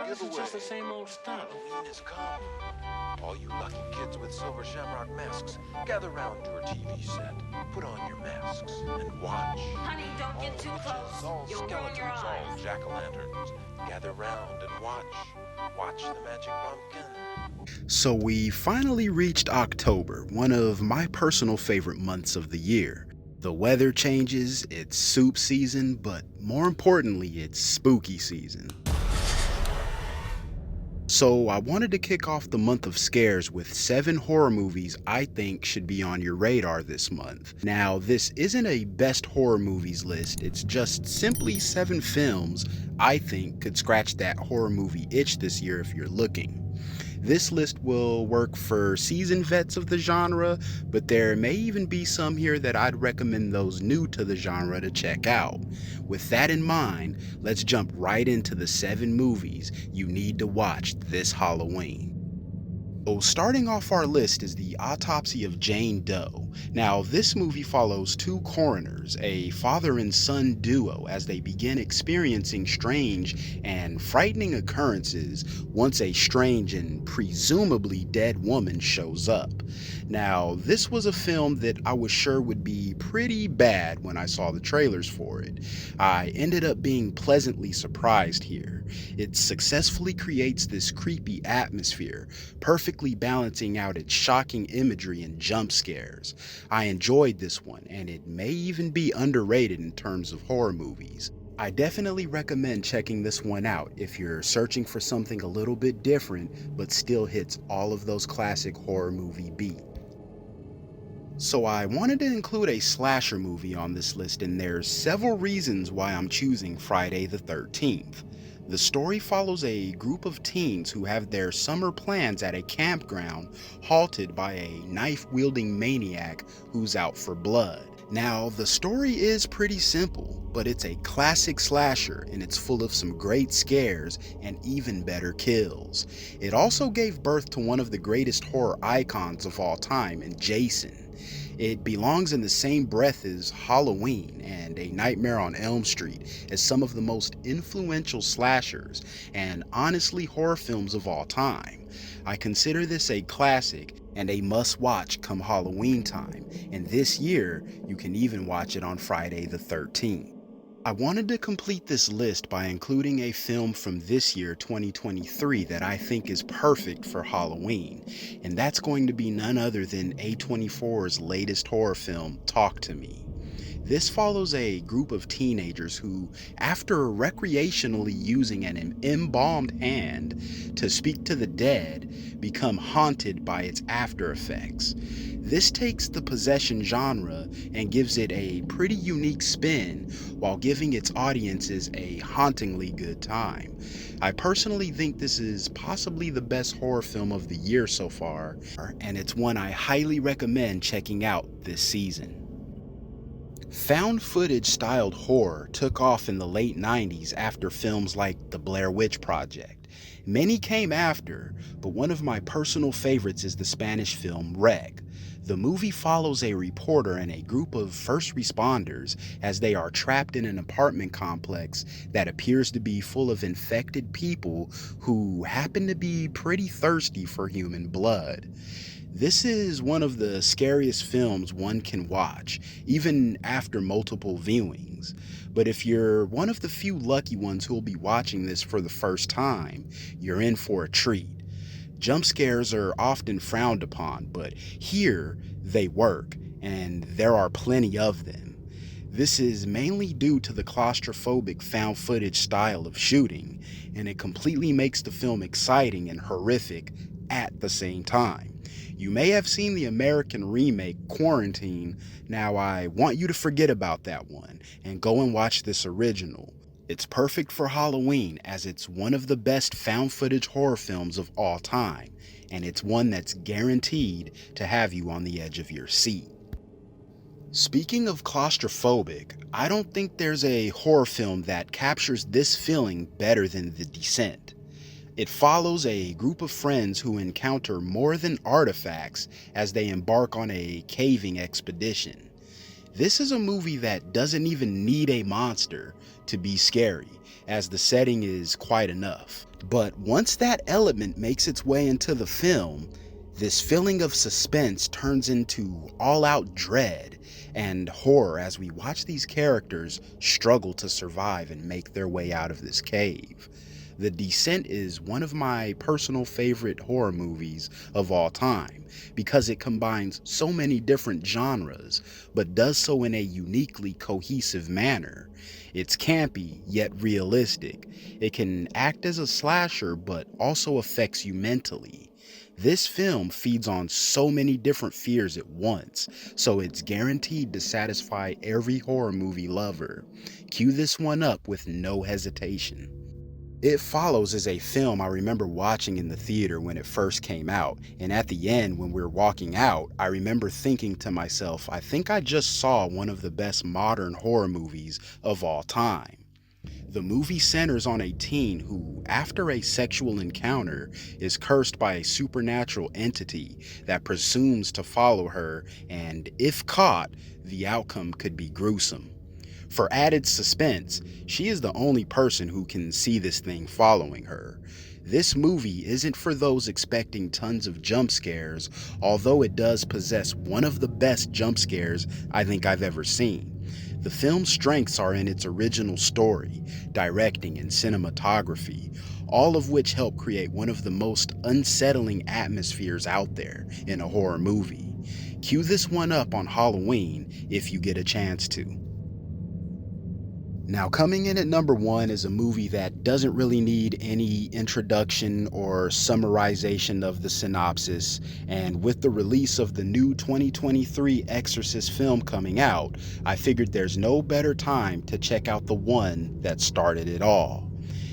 It's giveaway. just the same old stuff. Halloween has come. All you lucky kids with silver shamrock masks, gather round your TV set. Put on your masks and watch. Honey, don't get too Witches, close. all You'll ruin skeletons, your all eyes. jack-o'-lanterns. Gather round and watch. Watch the magic pumpkin. So we finally reached October, one of my personal favorite months of the year. The weather changes, it's soup season, but more importantly, it's spooky season. So I wanted to kick off the month of scares with 7 horror movies I think should be on your radar this month. Now, this isn't a best horror movies list, it's just simply 7 films I think could scratch that horror movie itch this year if you're looking. This list will work for seasoned vets of the genre, but there may even be some here that I'd recommend those new to the genre to check out. With that in mind, let's jump right into the 7 movies you need to watch this Halloween. So starting off our list is the Autopsy of Jane Doe. Now, this movie follows 2 coroners, a father and son duo, as they begin experiencing strange and frightening occurrences once a strange and presumably dead woman shows up. Now, this was a film that I was sure would be pretty bad when I saw the trailers for it. I ended up being pleasantly surprised here. It successfully creates this creepy atmosphere, perfectly balancing out its shocking imagery and jump scares. I enjoyed this one, and it may even be underrated in terms of horror movies. I definitely recommend checking this one out if you're searching for something a little bit different but still hits all of those classic horror movie beats. So I wanted to include a slasher movie on this list, and there's several reasons why I'm choosing Friday the 13th. The story follows a group of teens who have their summer plans at a campground halted by a knife-wielding maniac who's out for blood. Now, the story is pretty simple, but it's a classic slasher, and it's full of some great scares and even better kills. It also gave birth to one of the greatest horror icons of all time in Jason. It belongs in the same breath as Halloween and A Nightmare on Elm Street as some of the most influential slashers and honestly horror films of all time. I consider this a classic and a must-watch come Halloween time, and this year you can even watch it on Friday the 13th. I wanted to complete this list by including a film from this year, 2023, that I think is perfect for Halloween, and that's going to be none other than A24's latest horror film, Talk to Me. This follows a group of teenagers who, after recreationally using an embalmed hand to speak to the dead, become haunted by its after effects. This takes the possession genre and gives it a pretty unique spin while giving its audiences a hauntingly good time. I personally think this is possibly the best horror film of the year so far, and it's one I highly recommend checking out this season. Found footage styled horror took off in the late 90s after films like The Blair Witch Project. Many came after, but one of my personal favorites is the Spanish film Rec. The movie follows a reporter and a group of first responders as they are trapped in an apartment complex that appears to be full of infected people who happen to be pretty thirsty for human blood. This is one of the scariest films one can watch, even after multiple viewings. But if you're one of the few lucky ones who'll be watching this for the first time, you're in for a treat. Jump scares are often frowned upon, but here they work, and there are plenty of them. This is mainly due to the claustrophobic found footage style of shooting, and it completely makes the film exciting and horrific at the same time. You may have seen the American remake, Quarantine. Now I want you to forget about that one and go and watch this original. It's perfect for Halloween as it's one of the best found footage horror films of all time, and it's one that's guaranteed to have you on the edge of your seat. Speaking of claustrophobic, I don't think there's a horror film that captures this feeling better than The Descent. It follows a group of friends who encounter more than artifacts as they embark on a caving expedition. This is a movie that doesn't even need a monster to be scary, as the setting is quite enough. But once that element makes its way into the film, this feeling of suspense turns into all-out dread and horror as we watch these characters struggle to survive and make their way out of this cave. The Descent is one of my personal favorite horror movies of all time because it combines so many different genres, but does so in a uniquely cohesive manner. It's campy, yet realistic. It can act as a slasher, but also affects you mentally. This film feeds on so many different fears at once, so it's guaranteed to satisfy every horror movie lover. Cue this one up with no hesitation. It Follows is a film I remember watching in the theater when it first came out, and at the end when we were walking out, I remember thinking to myself, I think I just saw one of the best modern horror movies of all time. The movie centers on a teen who, after a sexual encounter, is cursed by a supernatural entity that presumes to follow her, and if caught, the outcome could be gruesome. For added suspense, she is the only person who can see this thing following her. This movie isn't for those expecting tons of jump scares, although it does possess one of the best jump scares I think I've ever seen. The film's strengths are in its original story, directing, and cinematography, all of which help create one of the most unsettling atmospheres out there in a horror movie. Cue this one up on Halloween if you get a chance to. Now, coming in at number 1 is a movie that doesn't really need any introduction or summarization of the synopsis, and with the release of the new 2023 Exorcist film coming out, I figured there's no better time to check out the one that started it all.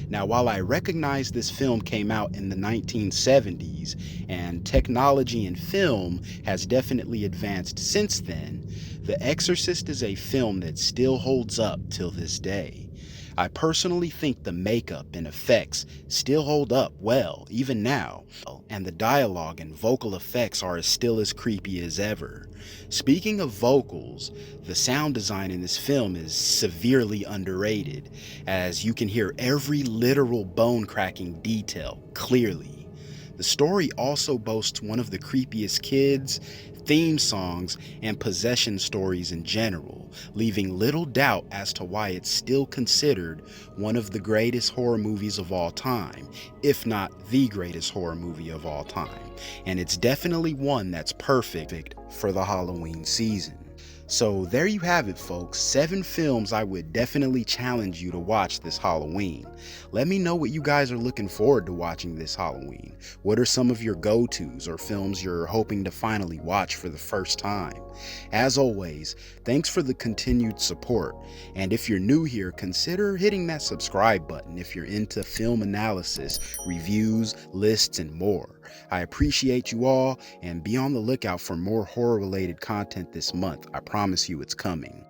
Now, while I recognize this film came out in the 1970s, and technology in film has definitely advanced since then, The Exorcist is a film that still holds up till this day. I personally think the makeup and effects still hold up well, even now, and the dialogue and vocal effects are still as creepy as ever. Speaking of vocals, the sound design in this film is severely underrated, as you can hear every literal bone-cracking detail clearly. The story also boasts one of the creepiest kids, theme songs, and possession stories in general, leaving little doubt as to why it's still considered one of the greatest horror movies of all time, if not the greatest horror movie of all time. And it's definitely one that's perfect for the Halloween season. So there you have it, folks. 7 films I would definitely challenge you to watch this Halloween. Let me know what you guys are looking forward to watching this Halloween. What are some of your go-tos or films you're hoping to finally watch for the first time? As always, thanks for the continued support. And if you're new here, consider hitting that subscribe button if you're into film analysis, reviews, lists, and more. I appreciate you all, and be on the lookout for more horror-related content this month. I promise you it's coming.